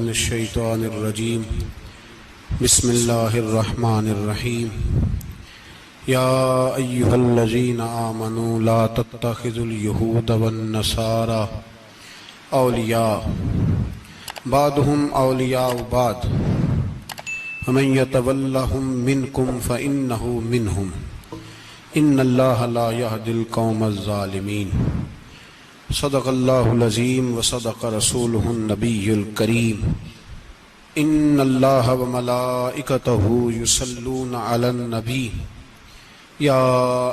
من الشیطان الرجیم بسم اللہ الرحمن الرحیم یا ایہا الذین آمنوا لا تتخذوا اليہود والنصارى اولیاء بعضهم اولیاء بعض ومن یتولہم منکم فإنہ منہم ان اللہ لا یہدی القوم الظالمین صدق اللہ العظیم وصدق رسولہ النبی الکریم ان اللہ وملائکتہ یصلون علی النبی یا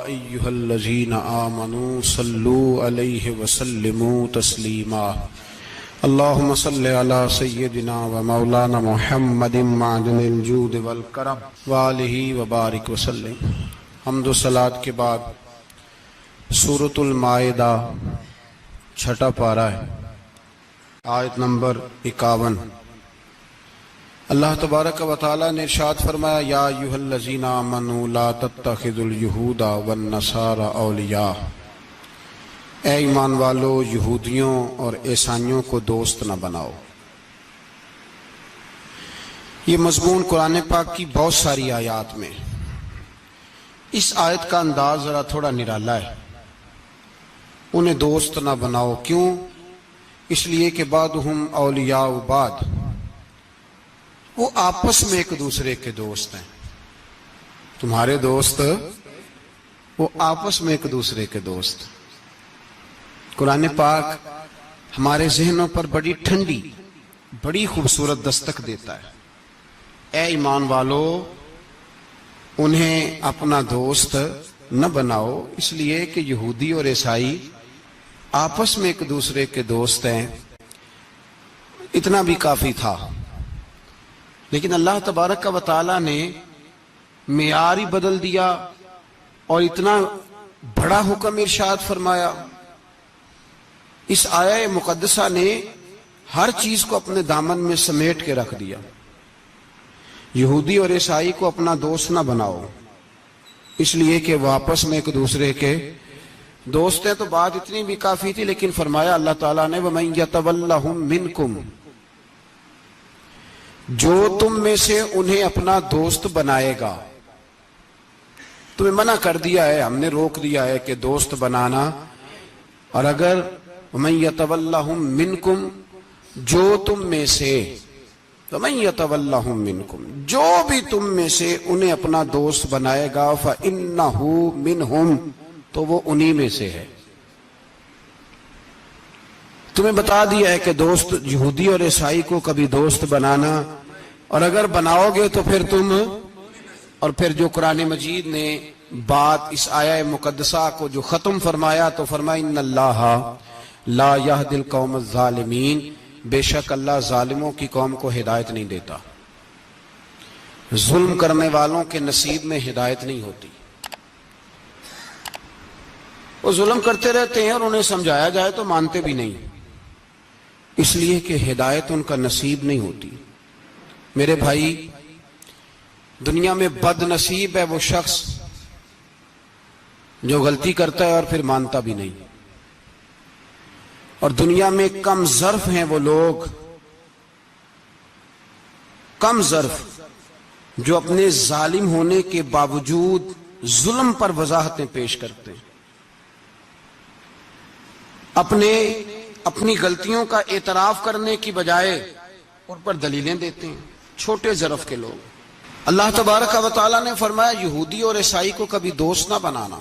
ایہا الذین آمنوا صلوا علیہ وسلموا تسلیما اللہم صل علی سیدنا و مولانا محمد معدن الجود والکرم وآلہ وبارک وسلم۔ حمد و صلاۃ کے بعد سورۃ المائدہ چھٹا پارہ ہے، آیت نمبر 51۔ اللہ تبارک و تعالی نے ارشاد فرمایا یا ایھا الذین آمنوا لا تتخذوا اليہود والنصارى اولیاء، اے ایمان والو یہودیوں اور عیسائیوں کو دوست نہ بناؤ۔ یہ مضمون قرآن پاک کی بہت ساری آیات میں، اس آیت کا انداز ذرا تھوڑا نرالا ہے۔ انہیں دوست نہ بناؤ، کیوں؟ اس لیے کہ بعضهم اولیاء بعض، وہ آپس میں ایک دوسرے کے دوست ہیں۔ تمہارے دوست وہ آپس میں ایک دوسرے کے دوست۔ قرآن پاک ہمارے ذہنوں پر بڑی ٹھنڈی، بڑی خوبصورت دستک دیتا ہے۔ اے ایمان والو، انہیں اپنا دوست نہ بناؤ، اس لیے کہ یہودی اور عیسائی آپس میں ایک دوسرے کے دوست ہیں۔ اتنا بھی کافی تھا، لیکن اللہ تبارک و تعالی نے معیار ہی بدل دیا اور اتنا بڑا حکم ارشاد فرمایا۔ اس آیہ مقدسہ نے ہر چیز کو اپنے دامن میں سمیٹ کے رکھ دیا۔ یہودی اور عیسائی کو اپنا دوست نہ بناؤ، اس لیے کہ وہ آپس میں ایک دوسرے کے دوست ہیں۔ تو بات اتنی بھی کافی تھی، لیکن فرمایا اللہ تعالیٰ نے وَمَن يَتَوَلَّهُم مِّنكُمْ، جو تم میں سے انہیں اپنا دوست بنائے گا۔ تمہیں منع کر دیا ہے، ہم نے روک دیا ہے کہ دوست بنانا۔ اور اگر وَمَن يَتَوَلَّهُم مِّنكُمْ، جو تم میں سے، وَمَن يَتَوَلَّهُم مِّنكُمْ، جو بھی تم میں سے انہیں اپنا دوست بنائے گا فَإِنَّهُ مِنْهُمْ، تو وہ انہی میں سے ہے۔ تمہیں بتا دیا ہے کہ دوست یہودی اور عیسائی کو کبھی دوست بنانا، اور اگر بناؤ گے تو پھر تم، اور پھر جو قرآن مجید نے بات اس آیہ مقدسہ کو جو ختم فرمایا تو فرمایا ان اللہ لا یہدی القوم الظالمین، بے شک اللہ ظالموں کی قوم کو ہدایت نہیں دیتا۔ ظلم کرنے والوں کے نصیب میں ہدایت نہیں ہوتی۔ وہ ظلم کرتے رہتے ہیں اور انہیں سمجھایا جائے تو مانتے بھی نہیں، اس لیے کہ ہدایت ان کا نصیب نہیں ہوتی۔ میرے بھائی، دنیا میں بد نصیب ہے وہ شخص جو غلطی کرتا ہے اور پھر مانتا بھی نہیں، اور دنیا میں کم ظرف ہیں وہ لوگ، کم ظرف جو اپنے ظالم ہونے کے باوجود ظلم پر وضاحتیں پیش کرتے ہیں، اپنی غلطیوں کا اعتراف کرنے کی بجائے ان پر دلیلیں دیتے ہیں، چھوٹے ظرف کے لوگ۔ اللہ تبارک و تعالیٰ نے فرمایا یہودی اور عیسائی کو کبھی دوست نہ بنانا۔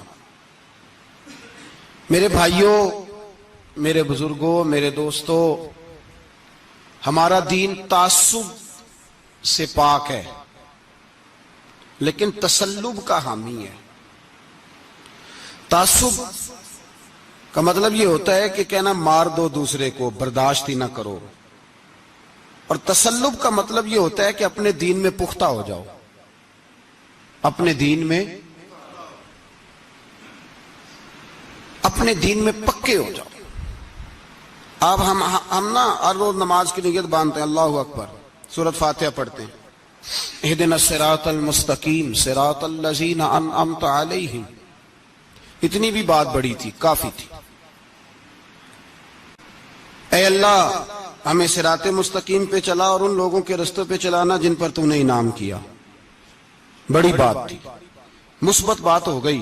میرے بھائیوں، میرے بزرگوں، میرے دوستوں، ہمارا دین تعصب سے پاک ہے، لیکن تسلب کا حامی ہے۔ تعصب کا مطلب یہ ہوتا ہے کہ کہنا مار دو دوسرے کو، برداشت ہی نہ کرو، اور تسلب کا مطلب یہ ہوتا ہے کہ اپنے دین میں پختہ ہو جاؤ، اپنے دین میں پکے ہو جاؤ۔ اب ہم نا ہر روز نماز کی نیت باندھتے ہیں، اللہ اکبر، سورۃ فاتحہ پڑھتے ہیں، اہدنا الصراط المستقیم صراط الذین انعمت علیہم، اتنی بھی بات بڑی تھی، کافی تھی۔ اے اللہ ہمیں صراط مستقیم پہ چلا اور ان لوگوں کے رستوں پہ چلانا جن پر تو نے انعام کیا. بڑی بات تھی، مثبت بات ہو گئی،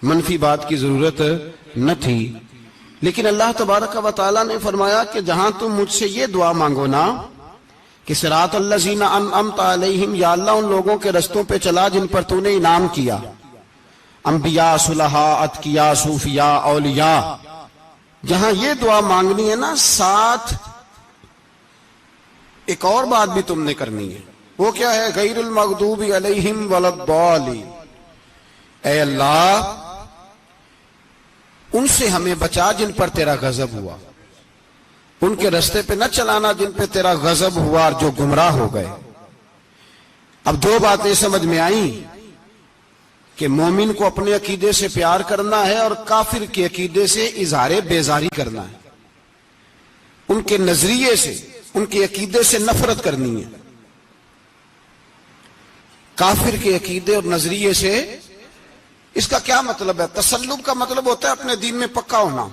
منفی بات کی ضرورت نہ تھی. لیکن اللہ تبارک و تعالیٰ نے فرمایا کہ جہاں تم مجھ سے یہ دعا مانگو نا کہ صراط الذین انعمت علیہم، یا اللہ ان لوگوں کے رستوں پہ چلا جن پر تو نے انعام کیا، انبیاء، صلحاء، اتقیاء، صوفیاء، اولیاء، جہاں یہ دعا مانگنی ہے نا، ساتھ ایک اور بات بھی تم نے کرنی ہے. وہ کیا ہے؟ غیر المغضوب علیہم ولا الضالین. اے اللہ ان سے ہمیں بچا جن پر تیرا غضب ہوا، ان کے رستے پہ نہ چلانا جن پہ تیرا غضب ہوا اور جو گمراہ ہو گئے. اب دو باتیں سمجھ میں آئیں کہ مومن کو اپنے عقیدے سے پیار کرنا ہے اور کافر کے عقیدے سے اظہار بیزاری کرنا ہے، ان کے نظریے سے، ان کے عقیدے سے نفرت کرنی ہے. کافر کے عقیدے اور نظریے سے، اس کا کیا مطلب ہے؟ تسلب کا مطلب ہوتا ہے اپنے دین میں پکا ہونا.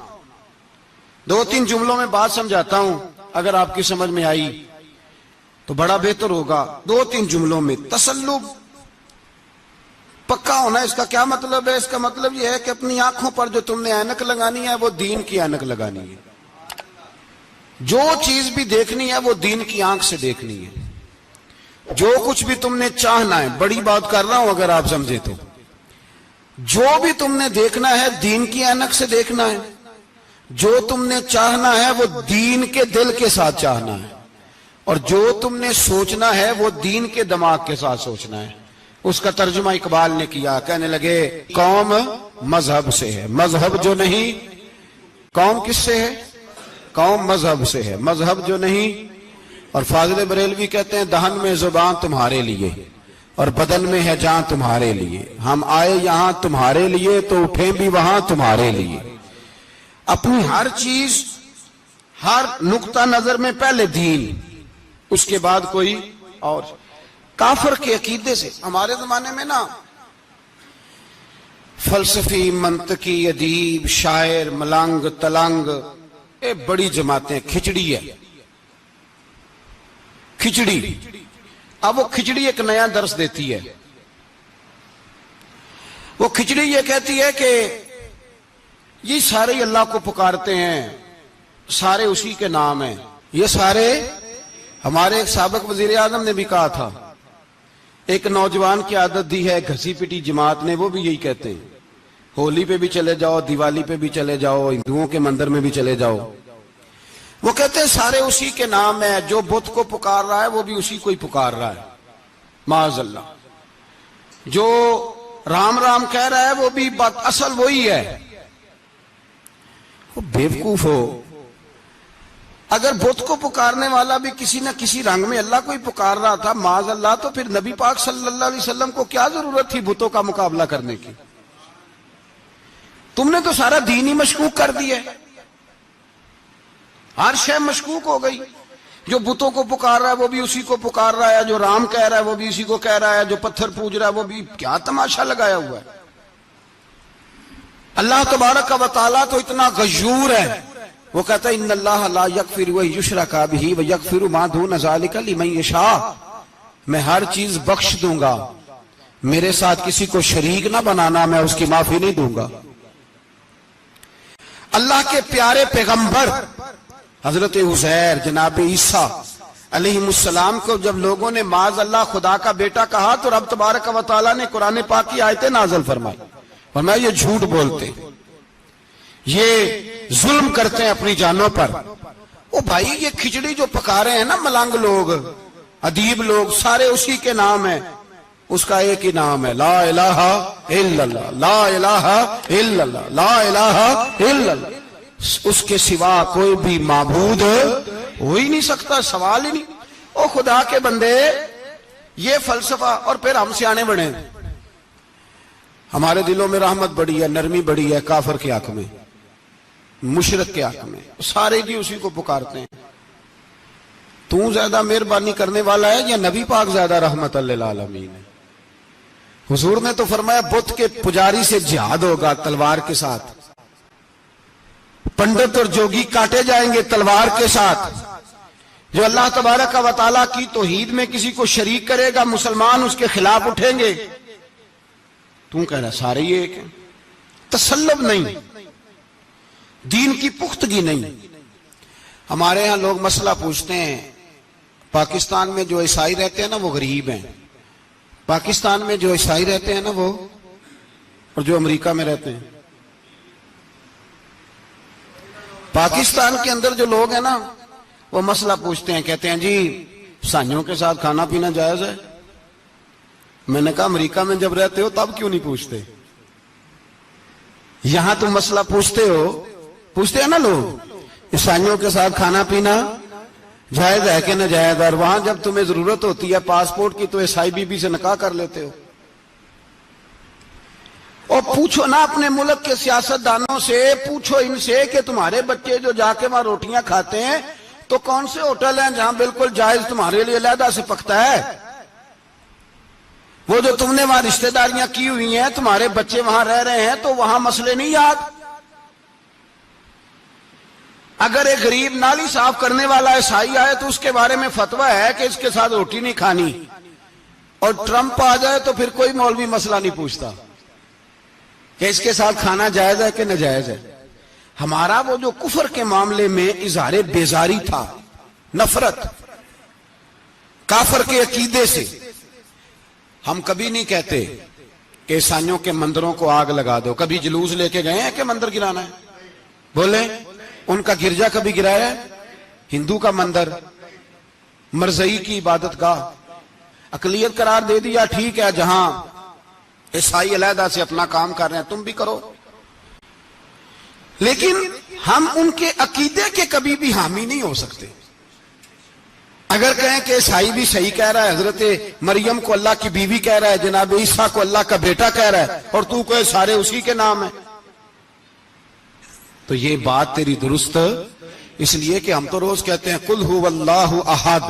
دو تین جملوں میں بات سمجھاتا ہوں، اگر آپ کی سمجھ میں آئی تو بڑا بہتر ہوگا. دو تین جملوں میں تسلب، پکا ہونا، اس کا کیا مطلب ہے؟ اس کا مطلب یہ ہے کہ اپنی آنکھوں پر جو تم نے اینک لگانی ہے وہ دین کی اینک لگانی ہے. جو چیز بھی دیکھنی ہے وہ دین کی آنکھ سے دیکھنی ہے. جو کچھ بھی تم نے چاہنا ہے، بڑی بات کر رہا ہوں اگر آپ سمجھے تو، جو بھی تم نے دیکھنا ہے دین کی اینک سے دیکھنا ہے. جو تم نے چاہنا ہے وہ دین کے دل کے ساتھ چاہنا ہے، اور جو تم نے سوچنا ہے وہ دین کے دماغ کے ساتھ سوچنا ہے. اس کا ترجمہ اقبال نے کیا، کہنے لگے قوم مذہب سے ہے، مذہب جو نہیں. قوم کس سے ہے؟ قوم مذہب سے ہے، مذہب جو نہیں. اور فاضل بریلوی کہتے ہیں دہن میں زبان تمہارے لیے اور بدن میں ہے جان تمہارے لیے. ہم آئے یہاں تمہارے لیے تو اٹھیں بھی وہاں تمہارے لیے. اپنی ہر چیز، ہر نقطہ نظر میں پہلے دین، اس کے بعد کوئی اور. کافر کے عقیدے سے ہمارے زمانے میں نا فلسفی، منطقی، ادیب، شاعر، ملنگ، تلنگ، یہ بڑی جماعتیں. کھچڑی ہے، کھچڑی. اب وہ کھچڑی ایک نیا درس دیتی ہے. وہ کھچڑی یہ کہتی ہے کہ یہ سارے اللہ کو پکارتے ہیں، سارے اسی کے نام ہیں. یہ سارے، ہمارے ایک سابق وزیر اعظم نے بھی کہا تھا، ایک نوجوان کی عادت دی ہے گھسی پٹی جماعت نے، وہ بھی یہی کہتے ہیں. ہولی پہ بھی چلے جاؤ، دیوالی پہ بھی چلے جاؤ، ہندوؤں کے مندر میں بھی چلے جاؤ، وہ کہتے ہیں سارے اسی کے نام ہے. جو بت کو پکار رہا ہے وہ بھی اسی کو ہی پکار رہا ہے، معاذ اللہ. جو رام رام کہہ رہا ہے وہ بھی اصل وہی ہے. وہ بیوقوف ہو. اگر بت کو پکارنے والا بھی کسی نہ کسی رنگ میں اللہ کو ہی پکار رہا تھا، معاذ اللہ، تو پھر نبی پاک صلی اللہ علیہ وسلم کو کیا ضرورت تھی بتوں کا مقابلہ کرنے کی؟ تم نے تو سارا دین ہی مشکوک کر دیا ہے. ہر شے مشکوک ہو گئی. جو بتوں کو پکار رہا ہے وہ بھی اسی کو پکار رہا ہے، جو رام کہہ رہا ہے وہ بھی اسی کو کہہ رہا ہے، جو پتھر پوج رہا ہے وہ بھی. کیا تماشا لگایا ہوا ہے. اللہ تبارک و تعالیٰ تو اتنا غیور ہے، وہ کہتا ہے ان اللہ لا یغفر ان یشرک بہ ویغفر ما دون ذلک لمن یشاء. میں ہر چیز بخش دوں گا، میرے ساتھ کسی کو شریک نہ بنانا، میں اس کی معافی نہیں دوں گا. اللہ کے پیارے پیغمبر حضرت عزیر، جناب عیسیٰ علیہ السلام کو جب لوگوں نے معاذ اللہ خدا کا بیٹا کہا تو رب تبارک و تعالیٰ نے قرآن پاک کی آیتیں نازل فرمائی. فرمایا یہ جھوٹ بولتے، یہ ظلم کرتے ہیں اپنی جانوں پر. او بھائی، یہ کھچڑی جو پکا رہے ہیں نا ملنگ لوگ، ادیب لوگ، سارے اسی کے نام ہیں. اس کا ایک ہی نام ہے، لا الہ الا اللہ، لا الہ الا اللہ، لا الہ الا اللہ. اس کے سوا کوئی بھی معبود ہو ہی نہیں سکتا، سوال ہی نہیں. او خدا کے بندے، یہ فلسفہ. اور پھر ہم سیانے بڑے ہیں، ہمارے دلوں میں رحمت بڑی ہے، نرمی بڑی ہے. کافر کے حق میں، مشرک کے حق میں سارے بھی اسی کو پکارتے ہیں. تو زیادہ مہربانی کرنے والا ہے یا نبی پاک زیادہ رحمت للعالمین ہے؟ حضور نے تو فرمایا بت کے پجاری سے جہاد ہوگا تلوار کے ساتھ، پنڈت اور جوگی کاٹے جائیں گے تلوار کے ساتھ. جو اللہ تبارک و تعالیٰ کی توحید میں کسی کو شریک کرے گا مسلمان اس کے خلاف اٹھیں گے. تم کہہ رہا سارے یہ ایک ہیں. تسلب نہیں، دین کی پختگی نہیں. ہمارے ہاں لوگ مسئلہ پوچھتے ہیں پاکستان میں جو عیسائی رہتے ہیں نا وہ غریب ہیں، پاکستان میں جو عیسائی رہتے ہیں نا وہ، اور جو امریکہ میں رہتے ہیں. پاکستان کے اندر جو لوگ ہیں نا وہ مسئلہ پوچھتے ہیں، کہتے ہیں جی عیسائیوں کے ساتھ کھانا پینا جائز ہے. میں نے کہا امریکہ میں جب رہتے ہو تب کیوں نہیں پوچھتے؟ یہاں تم مسئلہ پوچھتے ہیں نا لوگ عیسائیوں کے ساتھ کھانا پینا جائز ہے کہ ناجائز، اور وہاں جب تمہیں ضرورت ہوتی ہے پاسپورٹ کی تو عیسائی بی بی سے نکاح کر لیتے ہو. اور پوچھو نا اپنے ملک کے سیاستدانوں سے، پوچھو ان سے کہ تمہارے بچے جو جا کے وہاں روٹیاں کھاتے ہیں تو کون سے ہوٹل ہیں جہاں بالکل جائز تمہارے لیے علیحدہ سے پکتا ہے؟ وہ جو تم نے وہاں رشتہ داریاں کی ہوئی ہیں، تمہارے بچے وہاں رہ رہے ہیں تو وہاں مسئلے نہیں یاد؟ اگر ایک غریب نالی صاف کرنے والا عیسائی آئے تو اس کے بارے میں فتویٰ ہے کہ اس کے ساتھ روٹی نہیں کھانی، اور ٹرمپ آ جائے تو پھر کوئی مولوی مسئلہ نہیں پوچھتا کہ اس کے ساتھ کھانا جائز ہے کہ ناجائز ہے. ہمارا وہ جو کفر کے معاملے میں اظہار بیزاری تھا، نفرت کافر کے عقیدے سے، ہم کبھی نہیں کہتے کہ عیسائیوں کے مندروں کو آگ لگا دو. کبھی جلوس لے کے گئے ہیں کہ مندر گرانا ہے؟ بولے ان کا گرجا کبھی گرایا ہے؟ ہندو کا مندر، مرزئی کی عبادت گاہ اقلیت قرار دے دیا، ٹھیک ہے جہاں عیسائی علیحدہ سے اپنا کام کر رہے ہیں تم بھی کرو. لیکن ہم ان کے عقیدے کے کبھی بھی حامی نہیں ہو سکتے. اگر کہیں کہ عیسائی بھی صحیح کہہ رہا ہے، حضرت مریم کو اللہ کی بیوی کہہ رہا ہے، جناب عیسیٰ کو اللہ کا بیٹا کہہ رہا ہے، اور تو کہے سارے اسی کے نام ہیں، تو یہ بات تیری درست اس لیے کہ ہم تو روز کہتے ہیں قل هو اللہ احد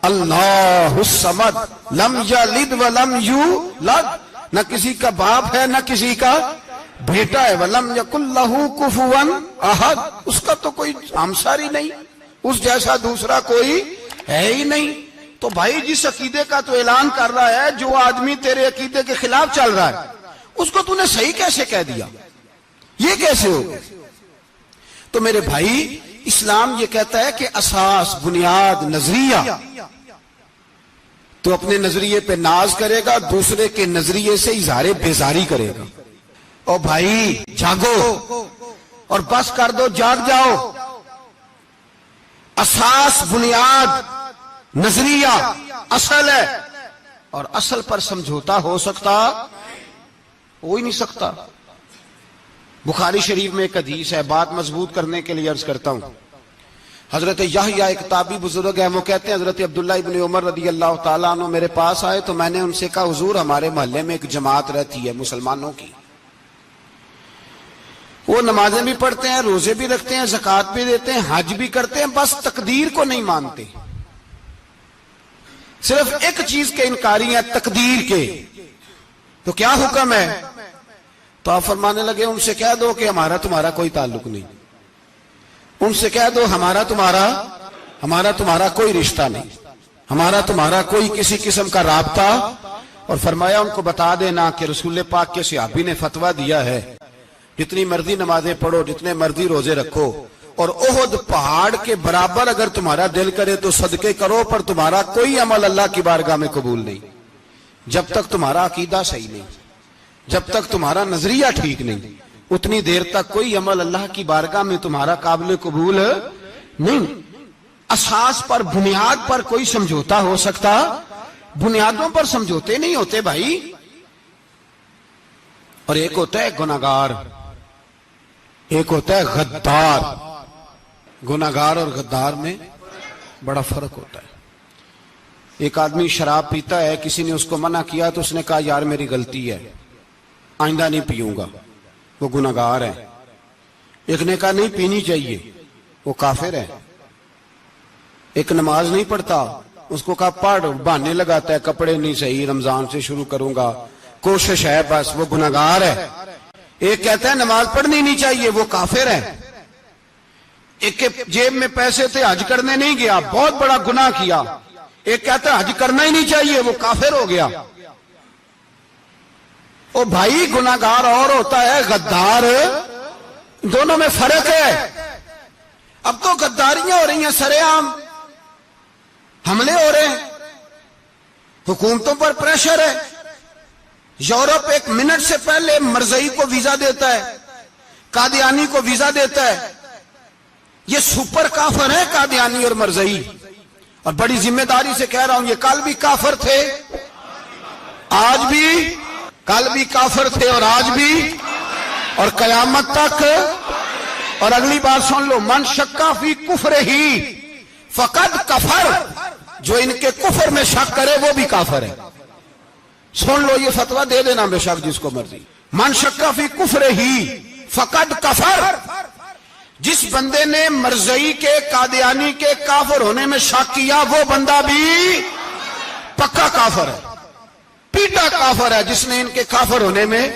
اللہ الصمد لم یلد ولم یولد، نہ کسی کا باپ ہے نہ کسی کا بیٹا ہے، ولم یکن لہ کفوا احد، اس کا تو کوئی ہمساری نہیں، اس جیسا دوسرا کوئی ہے ہی نہیں. تو بھائی جس عقیدے کا تو اعلان کر رہا ہے، جو آدمی تیرے عقیدے کے خلاف چل رہا ہے اس کو تو نے صحیح کیسے کہہ دیا؟ یہ کیسے ہو؟ تو میرے بھائی اسلام یہ کہتا ہے کہ اساس، بنیاد، نظریہ، تو اپنے نظریے پہ ناز کرے گا، دوسرے کے نظریے سے اظہار بیزاری کرے گا. اور بھائی جاگو اور بس کر دو، جاگ جاؤ. اساس، بنیاد، نظریہ اصل ہے، اور اصل پر سمجھوتا ہو سکتا؟ ہو ہی نہیں سکتا. بخاری شریف میں ایک حدیث ہے، بات مضبوط کرنے کے لیے عرض کرتا ہوں. حضرت یحییٰ ایک تابعی بزرگ ہے، وہ کہتے ہیں حضرت عبداللہ ابن عمر رضی اللہ تعالیٰ عنہ میرے پاس آئے تو میں نے ان سے کہا حضور ہمارے محلے میں ایک جماعت رہتی ہے مسلمانوں کی، وہ نمازیں بھی پڑھتے ہیں، روزے بھی رکھتے ہیں، زکوٰۃ بھی دیتے ہیں، حج بھی کرتے ہیں، بس تقدیر کو نہیں مانتے. صرف ایک چیز کے انکاری ہیں، تقدیر کے. تو کیا حکم ہے؟ تو آپ فرمانے لگے ان سے کہہ دو کہ ہمارا تمہارا کوئی تعلق نہیں، ان سے کہہ دو ہمارا تمہارا کوئی رشتہ نہیں، ہمارا تمہارا کوئی کسی قسم کا رابطہ. اور فرمایا ان کو بتا دینا کہ رسول پاک کے صحابی نے فتویٰ دیا ہے جتنی مرضی نمازیں پڑھو، جتنے مرضی روزے رکھو، اور احد پہاڑ کے برابر اگر تمہارا دل کرے تو صدقے کرو، پر تمہارا کوئی عمل اللہ کی بارگاہ میں قبول نہیں جب تک تمہارا عقیدہ صحیح نہیں، جب تک تمہارا نظریہ ٹھیک نہیں، اتنی دیر تک کوئی عمل اللہ کی بارگاہ میں تمہارا قابل قبول نہیں. اساس پر، بنیاد پر کوئی سمجھوتا ہو سکتا؟ بنیادوں پر سمجھوتے نہیں ہوتے بھائی. اور ایک ہوتا ہے گناہگار، ایک ہوتا ہے غدار. گناہگار اور غدار میں بڑا فرق ہوتا ہے. ایک آدمی شراب پیتا ہے، کسی نے اس کو منع کیا تو اس نے کہا یار میری غلطی ہے، آئندہ نہیں پیوں گا، وہ گناہگار ہے. ایک نے کہا نہیں پینی چاہیے، وہ کافر ہے. ایک نماز نہیں پڑھتا، اس کو کہا پڑھ، بہانے لگاتا ہے کپڑے نہیں صحیح، رمضان سے شروع کروں گا، کوشش ہے بس، وہ گناہگار ہے. ایک کہتا ہے نماز پڑھنی نہیں چاہیے، وہ کافر ہے. ایک کے جیب میں پیسے تھے، حج کرنے نہیں گیا، بہت بڑا گناہ کیا۔ ایک کہتا ہے حج کرنا ہی نہیں چاہیے، وہ کافر ہو گیا۔ او بھائی، گناہگار اور ہوتا ہے، غدار، دونوں میں فرق ہے۔ اب تو غداریاں ہو رہی ہیں، سرے عام حملے ہو رہے ہیں، حکومتوں پر پریشر ہے۔ یورپ 1 منٹ سے پہلے مرزئی کو ویزا دیتا ہے، قادیانی کو ویزا دیتا ہے۔ یہ سپر کافر ہیں قادیانی اور مرزئی، اور بڑی ذمہ داری سے کہہ رہا ہوں، یہ کل بھی کافر تھے، آج بھی، کل بھی کافر تھے اور آج بھی، اور قیامت تک۔ اور اگلی بات سن لو، من شکا فی کفر ہی فقد کفر، جو ان کے کفر میں شک کرے وہ بھی کافر ہے۔ سن لو، یہ فتویٰ دے دینا بے شک جس کو مرضی۔ من شکا فی کفر ہی فقد کفر، جس بندے نے مرزئی کے، قادیانی کے کافر ہونے میں شک کیا، وہ بندہ بھی پکا کافر ہے، پیٹا کافر ہے، جس نے ان کے کافر ہونے میں۔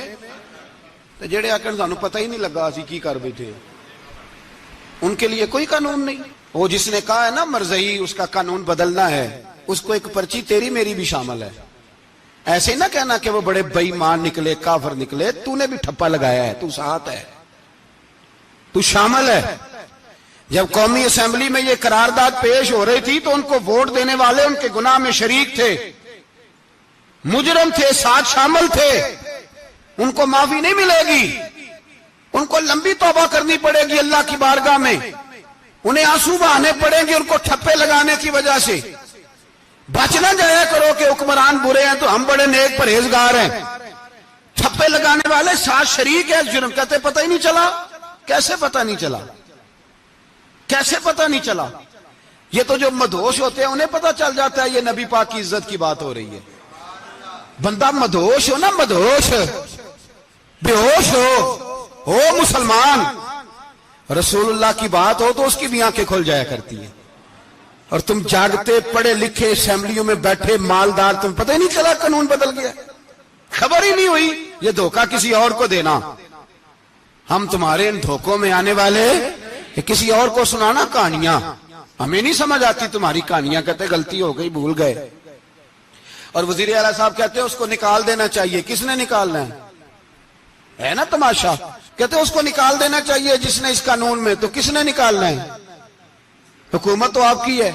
تو جڑے آکر سانو پتہ ہی نہیں لگا اسی کی کر بیٹھے، ان کے لیے کوئی قانون نہیں۔ وہ جس نے کہا ہے نا مرزئی اس کا قانون بدلنا ہے، اس کو ایک پرچی تیری میری بھی شامل ہے۔ ایسے نہ کہنا کہ وہ بڑے بے ایمان نکلے، کافر نکلے، تو نے بھی ٹھپا لگایا ہے، تو ساتھ ہے، تو شامل ہے۔ جب قومی اسمبلی میں یہ قرارداد پیش ہو رہی تھی تو ان کو ووٹ دینے والے ان کے گناہ میں شریک تھے، مجرم تھے، ساتھ شامل تھے، ان کو معافی نہیں ملے گی، ان کو لمبی توبہ کرنی پڑے گی اللہ کی بارگاہ میں، انہیں آنسو بہانے پڑیں گے ان کو ٹھپے لگانے کی وجہ سے۔ بچ نہ جایا کرو کہ حکمران برے ہیں تو ہم بڑے نیک پرہیزگار ہیں، ٹھپے لگانے والے ساتھ شریک ہے اس جرم۔ کہتے پتہ ہی نہیں چلا۔ کیسے پتہ نہیں چلا؟ کیسے پتہ نہیں چلا؟ یہ تو جو مدہوش ہوتے ہیں انہیں پتہ چل جاتا ہے یہ نبی پاک کی عزت کی بات ہو رہی ہے۔ بندہ مدہوش ہو نا، مدہوش، بے ہوش ہو مسلمان، رسول اللہ کی بات ہو تو اس کی بھی آنکھیں کھل جایا کرتی ہیں، اور تم جاگتے پڑھے لکھے اسمبلیوں میں بیٹھے مالدار، تم پتہ ہی نہیں چلا قانون بدل گیا، خبر ہی نہیں ہوئی۔ یہ دھوکہ کسی اور کو دینا، ہم تمہارے ان دھوکوں میں آنے والے کہ کسی اور کو سنانا کہانیاں، ہمیں نہیں سمجھ آتی تمہاری کہانیاں، کہتے غلطی ہو گئی، بھول گئے۔ اور وزیر اعلیٰ صاحب کہتے ہیں اس کو نکال دینا چاہیے۔ کس نے نکالنا ہے نا تماشا؟ کہتے ہیں اس کو نکال دینا چاہیے جس نے اس قانون میں، تو کس نے نکالنا ہے؟ حکومت تو آپ کی ہے،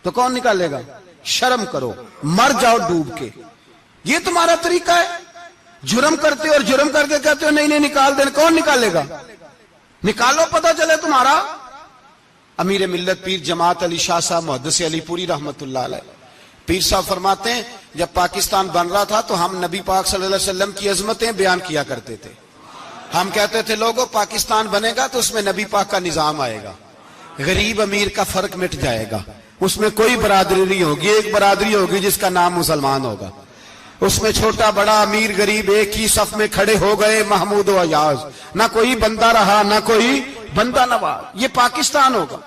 تو کون نکالے گا؟ شرم کرو، مر جاؤ ڈوب کے۔ یہ تمہارا طریقہ ہے؟ جرم کرتے اور جرم کر کے کہتے ہو نہیں نہیں نکال دینا، کون نکالے گا؟ نکالو، پتہ چلے تمہارا۔ امیر ملت پیر جماعت علی شاہ صاحب محدث علی پوری رحمت اللہ علیہ، پیر صاحب فرماتے ہیں جب پاکستان بن رہا تھا تو ہم نبی پاک صلی اللہ علیہ وسلم کی عظمتیں بیان کیا کرتے تھے۔ ہم کہتے تھے لوگوں پاکستان بنے گا تو اس میں نبی پاک کا نظام آئے گا، غریب امیر کا فرق مٹ جائے گا، اس میں کوئی برادری نہیں ہوگی، ایک برادری ہوگی جس کا نام مسلمان ہوگا، اس میں چھوٹا بڑا امیر غریب ایک ہی صف میں کھڑے ہو گئے، محمود و ایاز، نہ کوئی بندہ رہا نہ کوئی بندہ نواز، یہ پاکستان ہوگا۔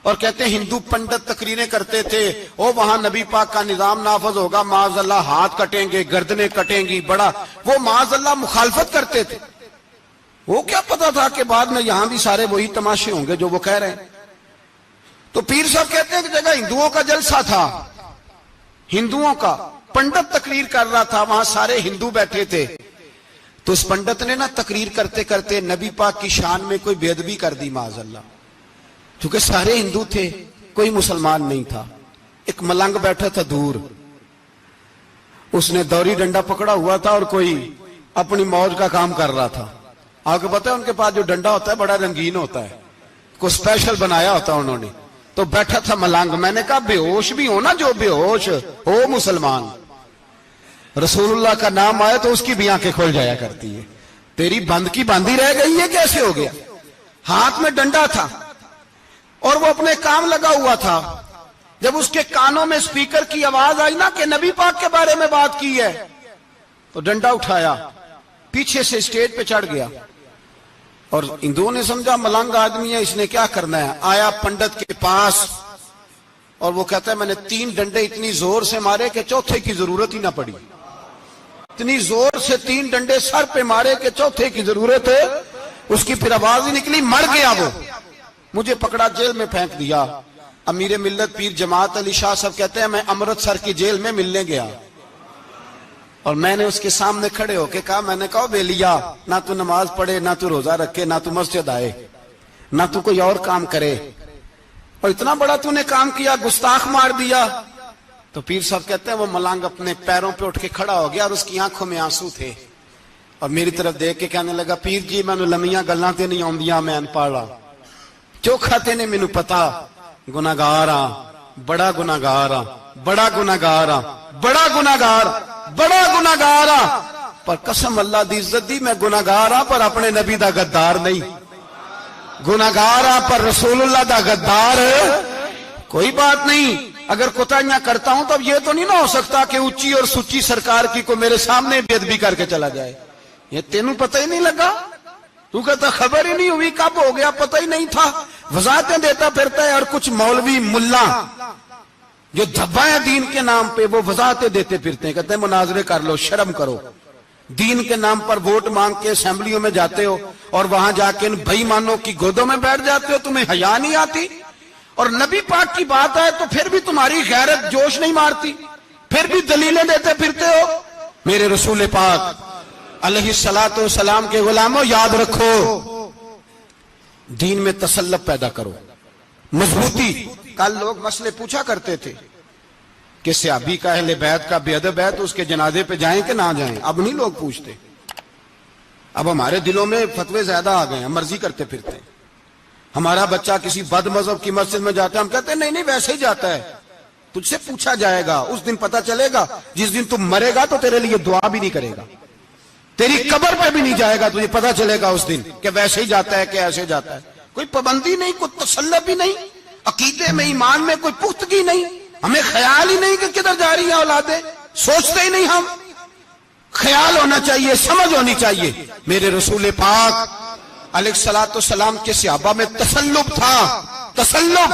اور کہتے ہیں ہندو پنڈت تقریریں کرتے تھے او وہاں نبی پاک کا نظام نافذ ہوگا، معاذ اللہ ہاتھ کٹیں گے، گردنیں کٹیں گی، بڑا وہ معاذ اللہ مخالفت کرتے تھے۔ وہ کیا پتا تھا کہ بعد میں یہاں بھی سارے وہی تماشے ہوں گے جو وہ کہہ رہے ہیں۔ تو پیر صاحب کہتے ہیں کہ جگہ ہندوؤں کا جلسہ تھا، ہندوؤں کا پنڈت تقریر کر رہا تھا، وہاں سارے ہندو بیٹھے تھے، تو اس پنڈت نے نا تقریر کرتے کرتے نبی پاک کی شان میں کوئی بے ادبی کر دی معاذ اللہ، چونکہ سارے ہندو تھے، کوئی مسلمان نہیں تھا۔ ایک ملنگ بیٹھا تھا دور، اس نے دوری ڈنڈا پکڑا ہوا تھا اور کوئی اپنی موج کا کام کر رہا تھا۔ آپ کو پتا ہے ان کے پاس جو ڈنڈا ہوتا ہے بڑا رنگین ہوتا ہے، کوئی اسپیشل بنایا ہوتا ہے انہوں نے، تو بیٹھا تھا ملنگ۔ میں نے کہا بے ہوش بھی ہو نا، جو بے ہوش ہو مسلمان، رسول اللہ کا نام آئے تو اس کی بھی آنکھیں کھول جایا کرتی ہے، تیری بند کی باندھی رہ گئی ہے، کیسے ہو گیا؟ ہاتھ میں ڈنڈا تھا اور وہ اپنے کام لگا ہوا تھا۔ جب اس کے کانوں میں سپیکر کی آواز آئی نا کہ نبی پاک کے بارے میں بات کی ہے، تو ڈنڈا اٹھایا، پیچھے سے اسٹیج پہ چڑھ گیا، اور ہندوؤں نے سمجھا ملنگ آدمی ہے، اس نے کیا کرنا ہے۔ آیا پنڈت کے پاس اور وہ کہتا ہے میں نے 3 ڈنڈے اتنی زور سے مارے کہ چوتھے کی ضرورت ہی نہ پڑی، اتنی زور سے 3 ڈنڈے سر پہ مارے کہ چوتھے کی ضرورت ہے، اس کی پھر آواز ہی نکلی، مر گیا وہ مجھے پکڑا جیل میں پھینک دیا. امیر ملت پیر جماعت علی شاہ صاحب کہتے ہیں میں امرتسر کی جیل میں ملنے گیا اور میں نے اس کے سامنے کھڑے ہو کے کہا, میں نے کہا بے لیا, نہ تو نماز پڑھے, نہ تو روزہ رکھے, نہ تو مسجد آئے, نہ تو کوئی اور کام کرے, اور اتنا بڑا تو نے کام کیا, گستاخ مار دیا. تو پیر صاحب کہتے ہیں وہ ملنگ اپنے پیروں پہ اٹھ کے کھڑا ہو گیا اور اس کی آنکھوں میں آنسو تھے اور میری طرف دیکھ کے کہنے لگا, پیر جی میں نے لمیاں گلاں تے نہیں آندیاں, میں ان پڑھا چوکھا تے نے مینوں پتا گناہگار ہاں, بڑا گناہگار ہاں, بڑا گناہگار ہاں, بڑا گناہگار, بڑا گناہگار ہاں, پر قسم اللہ دی عزت دی میں گناہگار ہاں پر اپنے نبی دا غدار نہیں, گناہگار ہاں پر رسول اللہ دا غدار کوئی بات نہیں. اگر کوتاہیاں کرتا ہوں تو یہ تو نہیں نہ ہو سکتا کہ اونچی اور سچی سرکار کی کو میرے سامنے بے ادبی کر کے چلا جائے. یہ تینوں پتہ ہی نہیں لگا, تو کہتا خبر ہی نہیں ہوئی, کب ہو گیا پتہ ہی نہیں تھا. وضاحتیں دیتا پھرتا ہے اور کچھ مولوی ملا جو دھبا ہے دین کے نام پہ وہ وضاحتیں دیتے پھرتے ہیں, کہتے ہیں مناظرے کر لو, شرم کرو. دین کے نام پر ووٹ مانگ کے اسمبلیوں میں جاتے ہو اور وہاں جا کے ان بھائی مانوں کی گودوں میں بیٹھ جاتے ہو, تمہیں حیا نہیں آتی. اور نبی پاک کی بات ہے تو پھر بھی تمہاری غیرت جوش نہیں مارتی, پھر بھی دلیلیں دیتے پھرتے ہو. میرے رسول پاک علیہ الصلوۃ والسلام کے غلاموں یاد رکھو, دین میں تسلط پیدا کرو, مضبوطی. کل لوگ مسئلے پوچھا کرتے تھے کہ صحابی کا اہل بیت کا بے ادب ہے تو اس کے جنازے پہ جائیں کہ نہ جائیں. اب نہیں لوگ پوچھتے, اب ہمارے دلوں میں فتوے زیادہ آ گئے ہیں, مرضی کرتے پھرتے ہیں. ہمارا بچہ کسی بد مذہب کی مسجد میں جاتا ہے, ہم کہتے ہیں نہیں نہیں ویسے ہی جاتا ہے. تجھ سے پوچھا جائے گا, اس دن پتا چلے گا, جس دن تم مرے گا تو تیرے لیے دعا بھی نہیں کرے گا, تیری قبر پہ بھی نہیں جائے گا, تجھے پتا چلے گا اس دن کہ ویسے ہی جاتا ہے کہ ایسے جاتا ہے. کوئی پابندی نہیں, کوئی تسلط بھی نہیں, عقیدے میں ایمان میں کوئی پختگی نہیں, ہمیں خیال ہی نہیں کہ کدھر جا رہی ہیں اولادیں, سوچتے ہی نہیں. ہم خیال ہونا چاہیے, سمجھ ہونی چاہیے. میرے رسول پاک علیہ الصلوۃ والسلام کے صحابہ میں تسلط تھا, تسلط.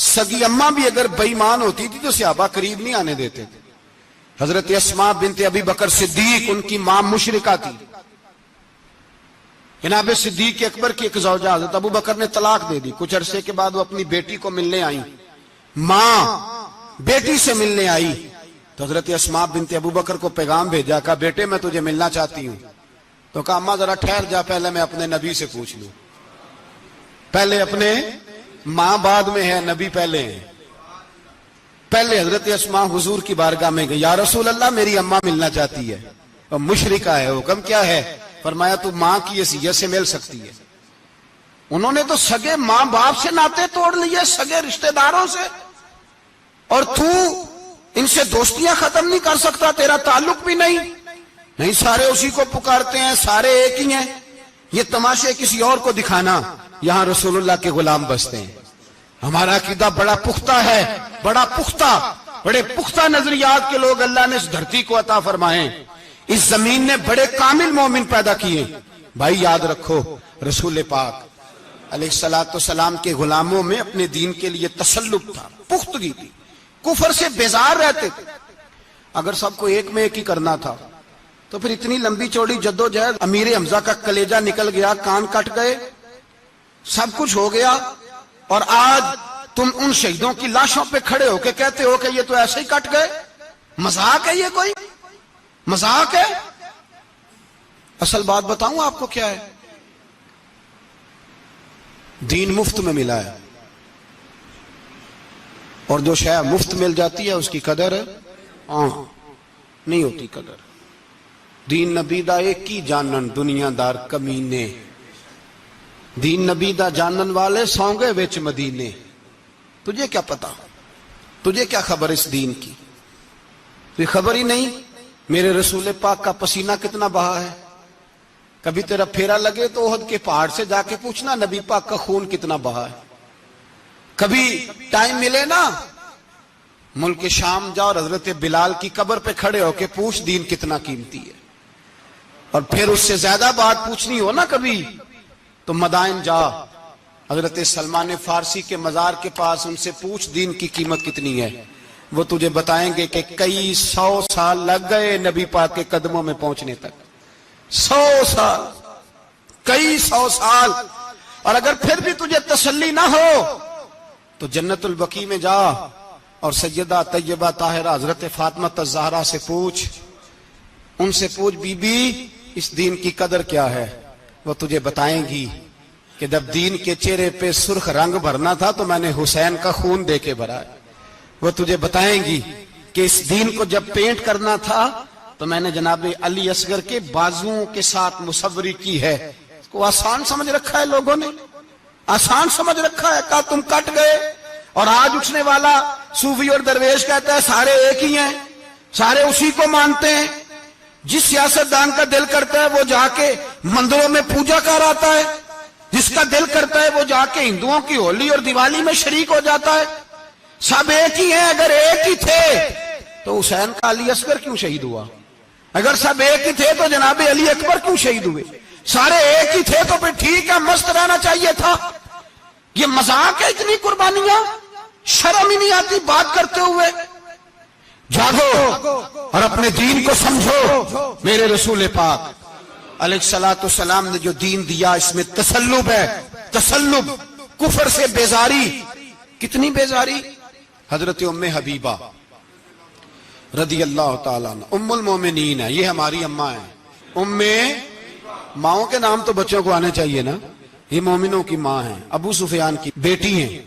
سگی اماں بھی اگر بے ایمان ہوتی تھی تو صحابہ قریب نہیں آنے دیتے تھے. حضرت اسماء بنت ابی بکر صدیق ان کی ماں مشرکہ تھی. جناب صدیق اکبر کی ایک زوجہ حضرت ابو بکر نے طلاق دے دی. کچھ عرصے کے بعد وہ اپنی بیٹی کو ملنے آئی, ماں بیٹی سے ملنے آئی تو حضرت اسماء بنت ابو بکر کو پیغام بھیجا, کہا بیٹے میں تجھے ملنا چاہتی ہوں. تو کہا اماں ذرا ٹھہر جا, پہلے میں اپنے نبی سے پوچھ لوں. پہلے اپنے ماں بعد میں ہے, نبی پہلے ہے. پہلے حضرت اسماء حضور کی بارگاہ میں گئی, یا رسول اللہ میری اماں ملنا چاہتی ہے اور مشرکہ ہے, حکم کیا ہے؟ فرمایا تو ماں کی حیثیت سے مل سکتی ہے. انہوں نے تو سگے ماں باپ سے ناطے توڑ لیے, سگے رشتہ داروں سے, اور تو ان سے دوستیاں ختم نہیں کر سکتا, تیرا تعلق بھی نہیں. نہیں سارے اسی کو پکارتے ہیں, سارے ایک ہی ہیں. یہ تماشے کسی اور کو دکھانا, یہاں رسول اللہ کے غلام بستے ہیں. ہمارا عقیدہ بڑا پختہ ہے, بڑا پختہ, بڑے پختہ نظریات کے لوگ اللہ نے اس دھرتی کو عطا فرمائے. اس زمین نے بڑے کامل مومن پیدا کیے. بھائی یاد رکھو, رسول پاک علیہ الصلوۃ والسلام کے غلاموں میں اپنے دین کے لیے تسلط تھا, پختگی تھی, کفر سے بیزار رہتے تھے. اگر سب کو ایک میں ایک ہی کرنا تھا تو پھر اتنی لمبی چوڑی جدوجہد, امیر حمزہ کا کلیجہ نکل گیا, کان کٹ گئے, سب کچھ ہو گیا, اور آج تم ان شہیدوں کی لاشوں پہ کھڑے ہو کے کہتے ہو کہ یہ تو ایسے ہی کٹ گئے. مذاق ہے یہ, کوئی مذاق ہے؟ اصل بات بتاؤں آپ کو کیا ہے, دین مفت میں ملا ہے, اور جو شے مفت مل جاتی ہے اس کی قدر نہیں ہوتی. قدر دین نبی دا ایک ہی جانن دنیا دار کمینے, دین نبی دا جانن والے سونگے وچ مدینے. تجھے کیا پتا, تجھے کیا خبر اس دین کی؟ تجھے خبر ہی نہیں میرے رسول پاک کا پسینہ کتنا بہا ہے. کبھی تیرا پھیرا لگے تو احد کے پہاڑ سے جا کے پوچھنا نبی پاک کا خون کتنا بہا ہے. کبھی ٹائم ملے نا, ملک شام جا اور حضرت بلال کی قبر پہ کھڑے ہو کے پوچھ دین کتنا قیمتی ہے. اور پھر اس سے زیادہ بات پوچھنی ہو نا کبھی تو مدائن جا, حضرت سلمان فارسی کے مزار کے پاس ان سے پوچھ دین کی قیمت کتنی ہے. وہ تجھے بتائیں گے کہ کئی 100 سال لگ گئے نبی پاک کے قدموں میں پہنچنے تک. 100 سال, کئی 100 سال. اور اگر پھر بھی تجھے تسلی نہ ہو تو جنت البقیع میں جا اور سیدہ طیبہ طاہرہ حضرت فاطمہ الزہرا سے پوچھ، ان سے پوچھ بی بی اس دین کی قدر کیا ہے. وہ تجھے بتائیں گی کہ جب دین کے چہرے پہ سرخ رنگ بھرنا تھا تو میں نے حسین کا خون دے کے بھرا ہے. وہ تجھے بتائیں گی کہ اس دین کو جب پینٹ کرنا تھا تو میں نے جناب علی اصغر کے بازوؤں کے ساتھ مصوری کی ہے. اس کو آسان سمجھ رکھا ہے لوگوں نے، آسان سمجھ رکھا ہے. کہا تم کٹ گئے. اور آج اٹھنے والا صوفی اور درویش کہتا ہے سارے ایک ہی ہیں، سارے اسی کو مانتے ہیں. جس سیاستدان کا دل کرتا ہے وہ جا کے مندروں میں پوجا کر آتا ہے، جس کا دل کرتا ہے وہ جا کے ہندوؤں کی ہولی اور دیوالی میں شریک ہو جاتا ہے. سب ایک ہی ہیں. اگر ایک ہی تھے تو حسین کا علی اصغر کیوں شہید ہوا؟ اگر سب ایک ہی تھے تو جناب علی اکبر کیوں شہید ہوئے؟ سارے ایک ہی تھے تو پھر ٹھیک ہے، مست رہنا چاہیے تھا. یہ مذاق ہے اتنی قربانیاں؟ شرم ہی نہیں آتی بات کرتے ہوئے؟ جاگو اور اپنے دین کو سمجھو. میرے رسول پاک علیہ الصلوۃ والسلام نے جو دین دیا اس میں تسلب ہے، تسلب، کفر سے بیزاری. کتنی بیزاری؟ حضرت ام حبیبہ رضی اللہ تعالیٰ عنہ ام المومنین ہے، یہ ہماری اماں ہیں. ام، ماؤں کے نام تو بچوں کو آنے چاہیے نا. یہ مومنوں کی ماں ہیں، ابو سفیان کی بیٹی ہیں.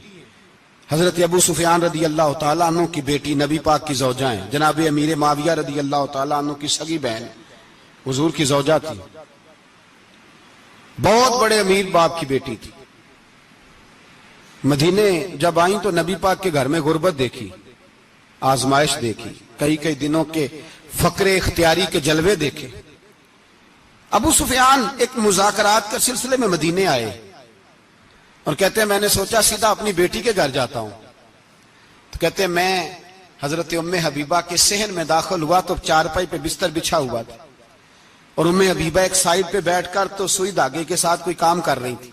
حضرت ابو سفیان رضی اللہ تعالیٰ عنہ کی بیٹی نبی پاک کی زوجہ ہیں. جناب امیر معاویہ رضی اللہ تعالیٰ عنہ کی سگی بہن حضور کی زوجہ تھی. بہت بڑے امیر باپ کی بیٹی تھی. مدینے جب آئیں تو نبی پاک کے گھر میں غربت دیکھی، آزمائش دیکھی، کئی کئی دنوں کے فقر اختیاری کے جلوے دیکھے. ابو سفیان ایک مذاکرات کے سلسلے میں مدینے آئے اور کہتے ہیں میں نے سوچا سیدھا اپنی بیٹی کے گھر جاتا ہوں. تو کہتے ہیں میں حضرت ام حبیبہ کے صحن میں داخل ہوا تو چارپائی پہ بستر بچھا ہوا تھا اور ام حبیبہ ایک سائیڈ پہ بیٹھ کر تو سوئی دھاگے کے ساتھ کوئی کام کر رہی تھی.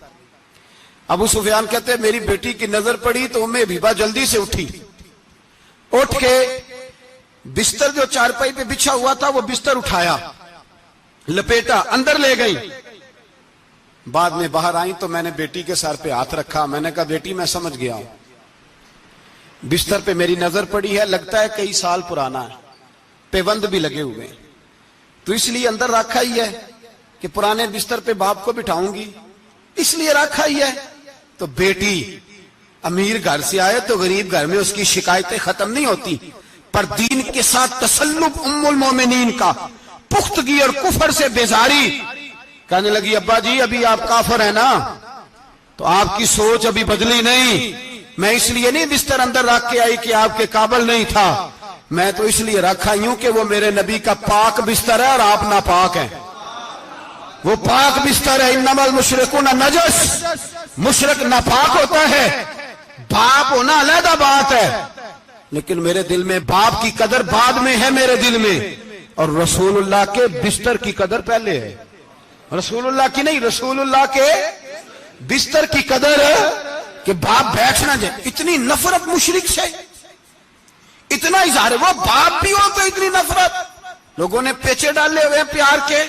ابو سفیان کہتے ہیں میری بیٹی کی نظر پڑی تو ام حبیبہ جلدی سے اٹھی، اٹھ کے بستر جو چارپائی پہ بچھا ہوا تھا وہ بستر اٹھایا، لپیٹا، اندر لے گئی. بعد میں باہر آئیں تو میں نے بیٹی کے سر پہ ہاتھ رکھا. میں نے کہا بیٹی میں سمجھ گیا ہوں، بستر پہ میری نظر پڑی ہے، لگتا ہے کئی سال پرانا ہے، پیوند بھی لگے ہوئے ہیں، تو اس لیے اندر رکھا ہی ہے کہ پرانے بستر پہ باپ کو بٹھاؤں گی، اس لیے رکھا ہی ہے. تو بیٹی امیر گھر سے آئے تو غریب گھر میں اس کی شکایتیں ختم نہیں ہوتی، پر دین کے ساتھ تسلب ام المومنین کا، پختگی اور کفر سے بیزاری. کہنے لگی ابا جی ابھی آپ کافر ہیں نا، تو آپ کی سوچ ابھی بدلی نہیں. میں اس لیے نہیں بستر اندر رکھ کے آئی کہ آپ کے قابل نہیں تھا، میں تو اس لیے رکھا ہوں کہ وہ میرے نبی کا پاک بستر ہے اور آپ ناپاک ہیں. وہ پاک بستر ہے. انما المشرکون نجس، مشرک ناپاک ہوتا ہے. باپ ہونا علیحدہ بات ہے، لیکن میرے دل میں باپ کی قدر بعد میں ہے میرے دل میں، اور رسول اللہ کے بستر کی قدر پہلے ہے. رسول اللہ کی نہیں، رسول اللہ کے بستر کی قدر ہے کہ باپ بیٹھ نہ جائے. اتنی نفرت مشرک سے، اتنا اظہار، وہ باپ بھی ہو تو اتنی نفرت. لوگوں نے پیچے ڈالے ہوئے ہیں پیار کے،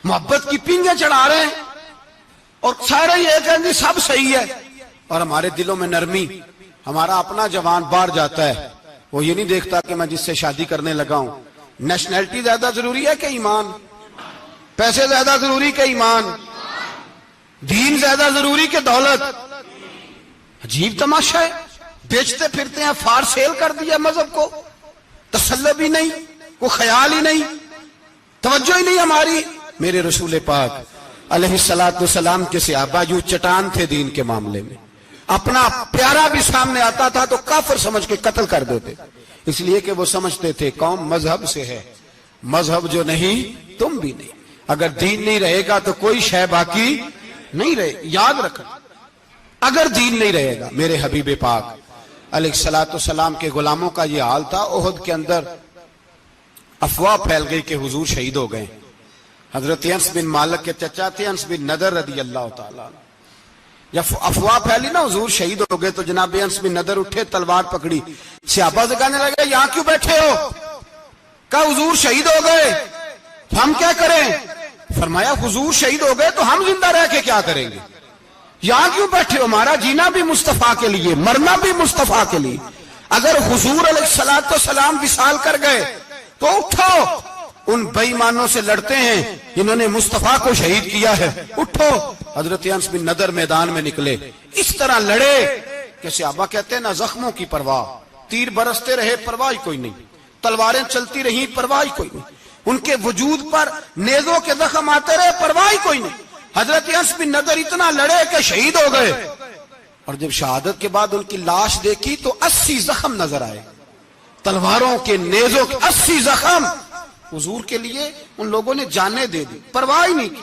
محبت کی پینگیں چڑھا رہے ہیں اور سارے یہ کہیں گے سب صحیح ہے. اور ہمارے دلوں میں نرمی. ہمارا اپنا جوان باہر جاتا ہے، وہ یہ نہیں دیکھتا کہ میں جس سے شادی کرنے لگا ہوں نیشنلٹی زیادہ ضروری ہے کہ ایمان، پیسے زیادہ ضروری کہ ایمان، دین زیادہ ضروری کہ دولت. عجیب تماشا ہے. بیچتے پھرتے ہیں، فار سیل کر دیا مذہب کو. تسلب ہی نہیں، کوئی خیال ہی نہیں، توجہ ہی نہیں ہماری. میرے رسول پاک علیہ الصلوۃ والسلام کے صحابہ جو چٹان تھے دین کے معاملے میں، اپنا پیارا بھی سامنے آتا تھا تو کافر سمجھ کے قتل کر دیتے، اس لیے کہ وہ سمجھتے تھے قوم مذہب سے ہے، مذہب جو نہیں تم بھی نہیں. اگر دین نہیں رہے گا تو کوئی شے باقی نہیں رہے. یاد رکھنا، اگر دین نہیں رہے گا. میرے حبیب پاک علیہ الصلوۃ والسلام کے غلاموں کا یہ حال تھا. احد کے اندر افواہ پھیل گئی کہ حضور شہید ہو گئے. حضرت انس بن مالک کے چچا تھے انس بن نضر رضی اللہ تعالیٰ. جب افواہ پھیلی نا حضور شہید ہو گئے تو جناب انس بن نضر اٹھے، تلوار پکڑی، صحابہ سے کہنے لگے یہاں کیوں بیٹھے ہو؟ کہا حضور شہید ہو گئے، ہم کیا کریں؟ فرمایا حضور شہید ہو گئے تو ہم زندہ رہ کے کیا کریں گے؟ یہاں کیوں بیٹھے ہو؟ ہمارا جینا بھی مصطفیٰ کے لیے، مرنا بھی مصطفیٰ کے لیے۔ اگر حضور علیہ الصلوۃ والسلام وصال کر گئے تو اٹھو، ان بے ایمانوں سے لڑتے ہیں جنہوں نے مصطفیٰ کو شہید کیا ہے، اٹھو۔ حضرت انس بن نضر میدان میں نکلے، اس طرح لڑے کہ صحابہ کہتے ہیں نہ زخموں کی پرواہ، تیر برستے رہے پرواہ کوئی نہیں، تلواریں چلتی رہیں پرواہ کوئی نہیں، ان کے وجود پر نیزوں کے زخم آتے رہے پرواہ کوئی نہیں۔ حضرت انس بن نضر اتنا لڑے کہ شہید ہو گئے، اور جب شہادت کے بعد ان کی لاش دیکھی تو 80 زخم نظر آئے، تلواروں کے، نیزوں کے 80 زخم۔ حضور کے لیے ان لوگوں نے جانیں دے دی، پرواہ نہیں کی۔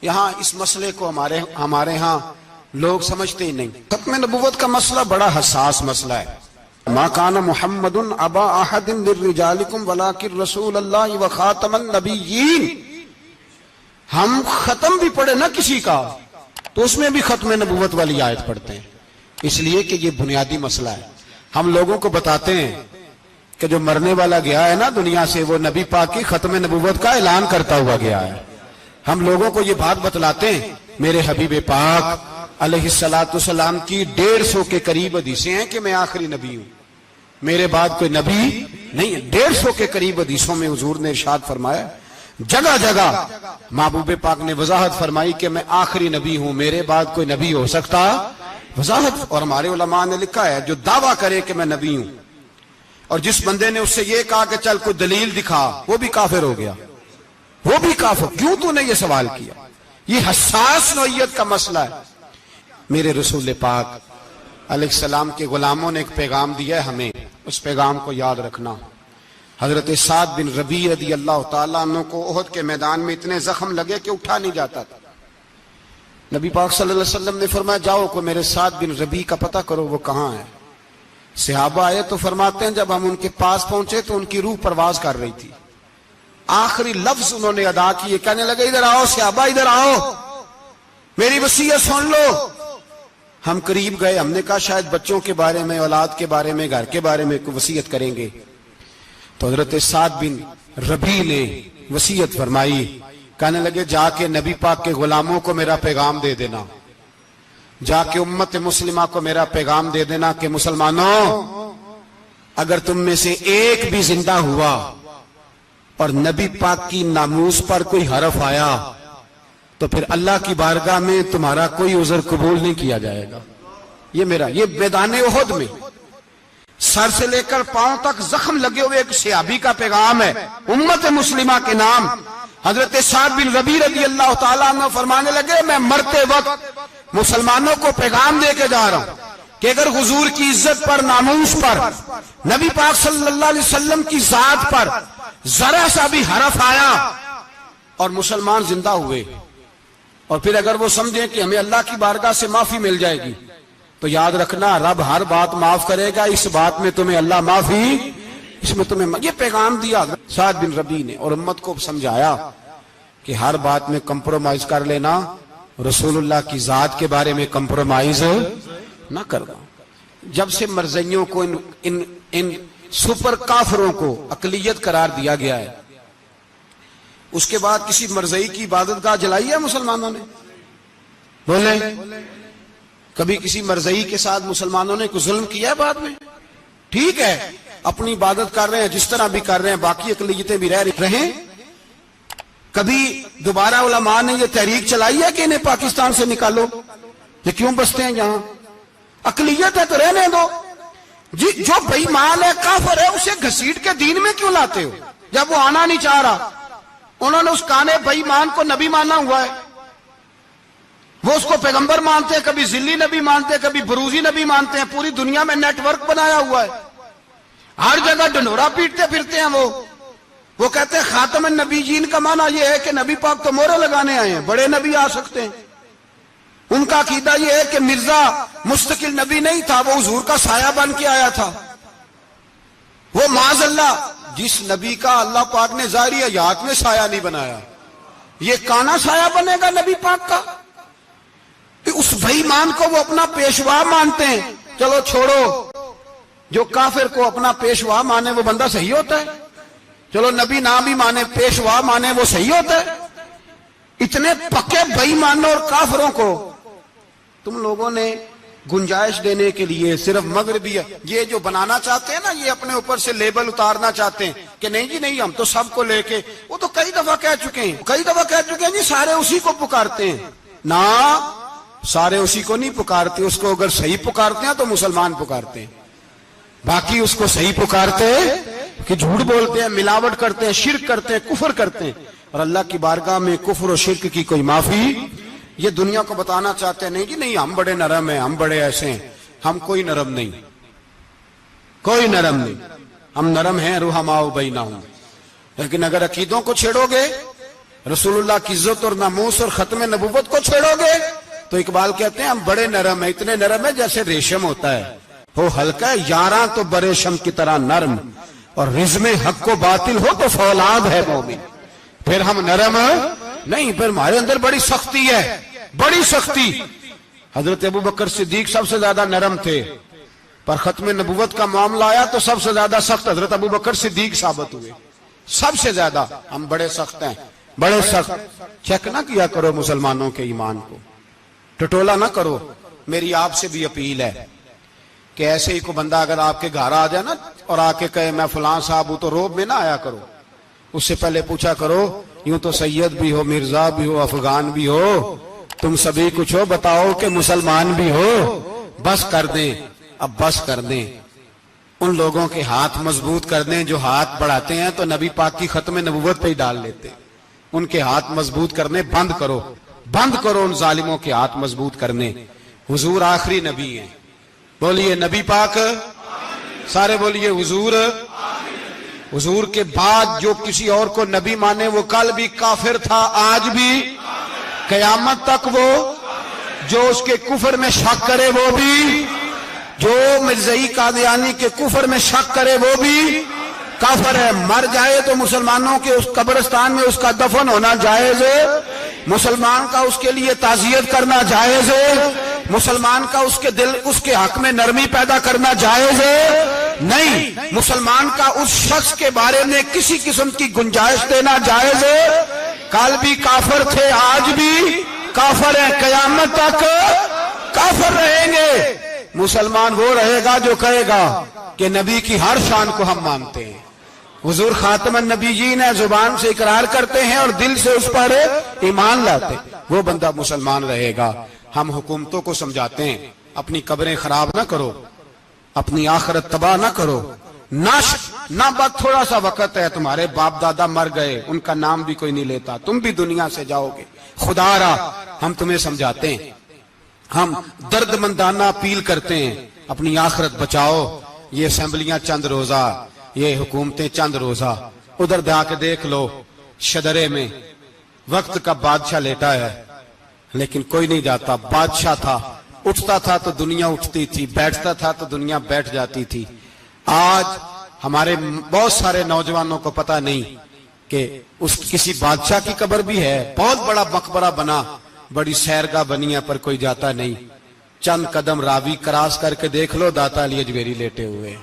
یہاں اس مسئلے کو ہمارے ہاں لوگ سمجھتے ہی نہیں۔ ختم نبوت کا مسئلہ بڑا حساس مسئلہ ہے۔ ما کان محمد ابا احد من رجالکم ولکن رسول اللہ وخاتم النبیین۔ ہم ختم بھی پڑھے نہ کسی کا تو اس میں بھی ختم نبوت والی آیت پڑھتے ہیں، اس لیے کہ یہ بنیادی مسئلہ ہے۔ ہم لوگوں کو بتاتے ہیں کہ جو مرنے والا گیا ہے نا دنیا سے، وہ نبی پاک کی ختم نبوت کا اعلان کرتا ہوا گیا ہے۔ ہم لوگوں کو یہ بات بتلاتے ہیں، میرے حبیب پاک علیہ الصلوۃ والسلام کی 150 کے قریب حدیثیں ہیں کہ میں آخری نبی ہوں، میرے بعد کوئی نبی نہیں ہے۔ 150 کے قریب حدیثوں میں حضور نے ارشاد فرمایا، جگہ جگہ محبوب پاک نے وضاحت فرمائی کہ میں آخری نبی ہوں، میرے بعد کوئی نبی ہو سکتا، وضاحت۔ اور ہمارے علماء نے لکھا ہے جو دعویٰ کرے کہ میں نبی ہوں، اور جس بندے نے اس سے یہ کہا کہ چل کوئی دلیل دکھا، وہ بھی کافر ہو گیا، وہ بھی کافر۔ کیوں تو نے یہ سوال کیا؟ یہ حساس نوعیت کا مسئلہ ہے۔ میرے رسول پاک علیہ السلام کے غلاموں نے ایک پیغام دیا ہے ہمیں، اس پیغام کو یاد رکھنا۔ حضرت سعد بن ربیع رضی اللہ تعالیٰ عنہ کو احد کے میدان میں اتنے زخم لگے کہ اٹھا نہیں جاتا تھا۔ نبی پاک صلی اللہ علیہ وسلم نے فرمایا جاؤ کو میرے سعد بن ربیع کا پتہ کرو وہ کہاں ہے۔ صحابہ آئے تو فرماتے ہیں جب ہم ان کے پاس پہنچے تو ان کی روح پرواز کر رہی تھی، آخری لفظ انہوں نے ادا کیے، کہنے لگے ادھر آؤ صحابہ، ادھر آؤ، میری وصیت سن لو۔ ہم قریب گئے، ہم نے کہا شاید بچوں کے بارے میں، اولاد کے بارے میں، گھر کے بارے میں کوئی وصیت کریں گے۔ تو حضرت سعد بن ربیع نے وصیت فرمائی، کہنے لگے جا کے نبی پاک کے غلاموں کو میرا پیغام دے دینا، جا کے امت مسلمہ کو میرا پیغام دے دینا کہ مسلمانوں اگر تم میں سے ایک بھی زندہ ہوا اور نبی پاک کی ناموس پر کوئی حرف آیا تو پھر اللہ کی بارگاہ میں تمہارا کوئی عذر قبول نہیں کیا جائے گا۔ یہ میدان احد میں سر سے لے کر پاؤں تک زخم لگے ہوئے ایک صحابی کا پیغام ہے امت مسلمہ کے نام۔ حضرت سعد بن ربیع رضی اللہ تعالیٰ عنہ فرمانے لگے میں مرتے وقت مسلمانوں کو پیغام دے کے جا رہا ہوں کہ اگر حضور کی عزت پر، ناموس پر، نبی پاک صلی اللہ علیہ وسلم کی ذات پر ذرا سا بھی حرف آیا اور مسلمان زندہ ہوئے، اور پھر اگر وہ سمجھیں کہ ہمیں اللہ کی بارگاہ سے معافی مل جائے گی، تو یاد رکھنا رب ہر بات معاف کرے گا، اس بات میں تمہیں اللہ معافی، اس میں تمہیں یہ پیغام دیا سعد بن ربیع نے، اور امت کو سمجھایا کہ ہر بات میں کمپرومائز کر لینا، رسول اللہ کی ذات کے بارے میں کمپرومائز نہ کرنا۔ جب سے مرزائیوں کو ان سپر کافروں کو اقلیت قرار دیا گیا ہے، اس کے بعد کسی مرزائی کی عبادت گاہ جلائی ہے مسلمانوں نے؟ بولے کبھی کسی مرزائی کے ساتھ مسلمانوں نے کوئی ظلم کیا ہے؟ بعد میں ٹھیک ہے اپنی عبادت کر رہے ہیں جس طرح بھی کر رہے ہیں، باقی اقلیتیں بھی رہیں۔ کبھی دوبارہ علماء نے یہ تحریک چلائی ہے کہ انہیں پاکستان سے نکالو، یہ کیوں بستے ہیں یہاں؟ اقلیت ہے تو رہنے دو۔ جو بے ایمان ہے، کافر ہے، اسے گھسیٹ کے دین میں کیوں لاتے ہو جب وہ آنا نہیں چاہ رہا؟ انہوں نے اس کانے بے ایمان کو نبی مانا ہوا ہے، وہ اس کو پیغمبر مانتے ہیں، کبھی ذلی نبی مانتے ہیں، کبھی بروزی نبی مانتے ہیں، پوری دنیا میں نیٹ ورک بنایا ہوا ہے، ہر جگہ ڈنڈورا پیٹتے پھرتے ہیں۔ وہ کہتے ہیں خاتم النبیین کا معنی یہ ہے کہ نبی پاک تو مہرے لگانے آئے ہیں، بڑے نبی آ سکتے ہیں۔ ان کا عقیدہ یہ ہے کہ مرزا مستقل نبی نہیں تھا، وہ حضور کا سایہ بن کے آیا تھا۔ وہ معاذ اللہ جس نبی کا اللہ پاک نے ظاہری حیات میں سایہ نہیں بنایا، یہ کانا سایہ بنے گا نبی پاک کا؟ اس بے ایمان کو وہ اپنا پیشوا مانتے ہیں۔ چلو چھوڑو، جو کافر کو اپنا پیشوا مانے وہ بندہ صحیح ہوتا ہے؟ چلو نبی نہ بھی مانے، پیشوا مانے، وہ صحیح ہوتا ہے؟ اتنے پکے بے ایمانوں اور کافروں کو تم لوگوں نے گنجائش دینے کے لیے صرف مغربی یہ جو بنانا چاہتے ہیں نا، یہ اپنے اوپر سے لیبل اتارنا چاہتے ہیں کہ نہیں جی نہیں، ہم تو سب کو لے کے، وہ تو کئی دفعہ کہہ چکے ہیں جی سارے اسی کو پکارتے ہیں. نہ، سارے اسی کو نہیں پکارتے. اس کو اگر صحیح پکارتے ہیں تو مسلمان پکارتے ہیں، باقی اس کو صحیح پکارتے کہ جھوٹ بولتے ہیں، ملاوٹ کرتے ہیں، شرک کرتے ہیں، کفر کرتے ہیں. اور اللہ کی بارگاہ میں کفر و شرک کی کوئی معافی. یہ دنیا کو بتانا چاہتے ہیں نہیں جی نہیں، ہم بڑے نرم ہیں، ہم بڑے ایسے ہیں. ہم کوئی نرم نہیں، کوئی نرم نہیں. ہم نرم ہیں رحماء بینہم. لیکن اگر عقیدوں کو چھیڑو گے، رسول اللہ کی عزت اور ناموس اور ختم نبوت کو چھیڑو گے، تو اقبال کہتے ہیں ہم بڑے نرم ہیں، اتنے نرم ہیں جیسے ریشم ہوتا ہے، ہو ہلکا ہے یاراں تو بریشم کی طرح نرم، اور رزم حق کو باطل ہو تو فولاد ہے مومن. پھر ہم نرم نہیں، پھر ہمارے اندر بڑی سختی ہے، بڑی سختی. حضرت ابوبکر صدیق سب سے زیادہ نرم تھے، پر ختم نبوت کا معاملہ آیا تو سب سے زیادہ سخت حضرت ابوبکر صدیق ثابت ہوئے، سب سے زیادہ. ہم بڑے سخت ہیں، بڑے سخت. چیک نہ کیا کرو مسلمانوں کے ایمان کو، ٹٹولا نہ کرو. میری آپ سے بھی اپیل ہے کہ ایسے ہی کو بندہ اگر آپ کے گھر آ جائے نا اور آ کے کہے میں فلاں صاحب ہوں، تو روب میں نہ آیا کرو. اس سے پہلے پوچھا کرو یوں تو سید بھی ہو، مرزا بھی ہو، افغان بھی ہو، تم سبھی کچھ ہو، بتاؤ کہ مسلمان بھی ہو. بس کر دیں، اب بس کر دیں. ان لوگوں کے ہاتھ مضبوط کر دیں جو ہاتھ بڑھاتے ہیں تو نبی پاک کی ختم نبوت پہ ہی ڈال لیتے. ان کے ہاتھ مضبوط کرنے بند کرو، بند کرو ان ظالموں کے ہاتھ مضبوط کرنے. حضور آخری نبی ہیں. بولیے نبی پاک، سارے بولیے حضور. حضور کے بعد جو کسی اور کو نبی مانے وہ کل بھی کافر تھا، آج بھی، قیامت تک وہ. جو اس کے کفر میں شک کرے وہ بھی، جو مرزائی قادیانی کے کفر میں شک کرے وہ بھی کافر ہے. مر جائے تو مسلمانوں کے اس قبرستان میں اس کا دفن ہونا جائز ہے، مسلمان کا اس کے لیے تعزیت کرنا جائز ہے، مسلمان کا اس کے دل، اس کے حق میں نرمی پیدا کرنا جائز ہے. نہیں، مسلمان کا اس شخص کے بارے میں کسی قسم کی گنجائش دینا جائز ہے. کل بھی کافر تھے، آج بھی کافر ہیں، قیامت تک کافر رہیں گے. مسلمان وہ رہے گا جو کہے گا کہ نبی کی ہر شان کو ہم مانتے ہیں. حضور خاتم النبیین ہے، زبان سے اقرار کرتے ہیں اور دل سے اس پر ایمان لاتے، وہ بندہ مسلمان رہے گا. ہم حکومتوں کو سمجھاتے ہیں اپنی قبریں خراب نہ کرو، اپنی آخرت تباہ نہ کرو. نہ بات تھوڑا سا وقت ہے، تمہارے باپ دادا مر گئے، ان کا نام بھی کوئی نہیں لیتا، تم بھی دنیا سے جاؤ گے. خدا را ہم تمہیں سمجھاتے ہیں، ہم درد مندانہ اپیل کرتے ہیں، اپنی آخرت بچاؤ. یہ اسمبلیاں چند روزہ، یہ حکومتیں چند روزہ. ادھر جا کے دیکھ لو شدرے میں وقت کا بادشاہ لیٹا ہے، لیکن کوئی نہیں جاتا. بادشاہ تھا، اٹھتا تھا تو دنیا اٹھتی تھی، بیٹھتا تھا تو دنیا بیٹھ جاتی تھی. آج ہمارے بہت سارے نوجوانوں کو پتہ نہیں کہ اس کسی بادشاہ کی قبر بھی ہے، بہت بڑا مقبرہ بنا، بڑی سیرگاہ بنی ہے، پر کوئی جاتا نہیں. چند قدم راوی کراس کر کے دیکھ لو، داتا علی اجمیری لیٹے ہوئے.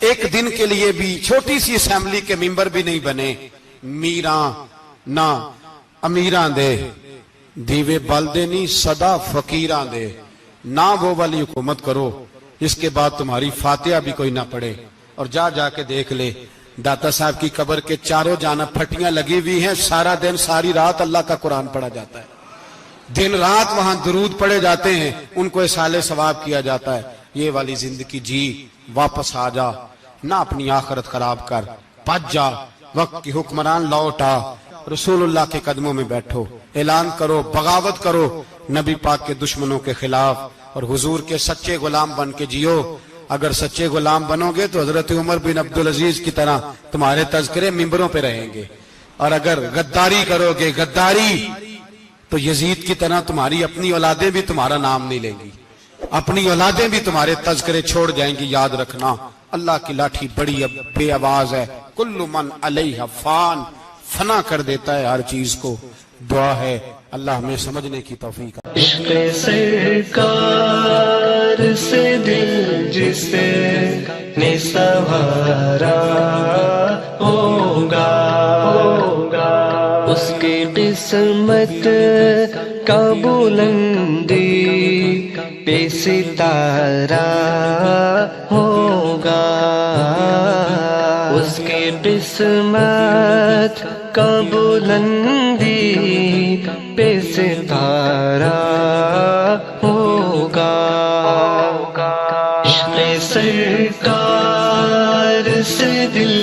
ایک دن کے لیے بھی چھوٹی سی اسمبلی کے ممبر بھی نہیں بنے. میراں نہ امیراں دے دیوے بلدے نہیں صدا فقیراں دے. نہ وہ والی حکومت کرو جس کے بعد تمہاری فاتحہ بھی کوئی نہ پڑھے. اور جا کے دیکھ لے داتا صاحب کی قبر کے چاروں جانب پھٹیاں لگی ہوئی ہیں، سارا دن ساری رات اللہ کا قرآن پڑھا جاتا ہے، دن رات وہاں درود پڑھے جاتے ہیں، ان کو اصالِ ثواب کیا جاتا ہے. یہ والی زندگی جی، واپس آ جا، نہ اپنی آخرت خراب کر، بچ جا. وقت کی حکمران لوٹ آ، رسول اللہ کے قدموں میں بیٹھو، اعلان کرو، بغاوت کرو نبی پاک کے دشمنوں کے خلاف، اور حضور کے سچے غلام بن کے جیو. اگر سچے غلام بنو گے تو حضرت عمر بن عبدالعزیز کی طرح تمہارے تذکرے ممبروں پہ رہیں گے. اور اگر غداری کرو گے، غداری، تو یزید کی طرح تمہاری اپنی اولادیں بھی تمہارا نام نہیں لیں گی، اپنی اولادیں بھی تمہارے تذکرے چھوڑ جائیں گی. یاد رکھنا اللہ کی لاٹھی بڑی بے آواز ہے. کل من علیہ فان، فنا کر دیتا ہے ہر چیز کو. دعا ہے اللہ ہمیں سمجھنے کی توفیق. عشق سرکار سے دل جس نے سنوارا ہوگا، اس کی قسمت کا بلندی پہ ستارہ ہوگا، اس کے قسمت کا بلندی پہ ستارہ ہوگا، عشق سرکار سے دل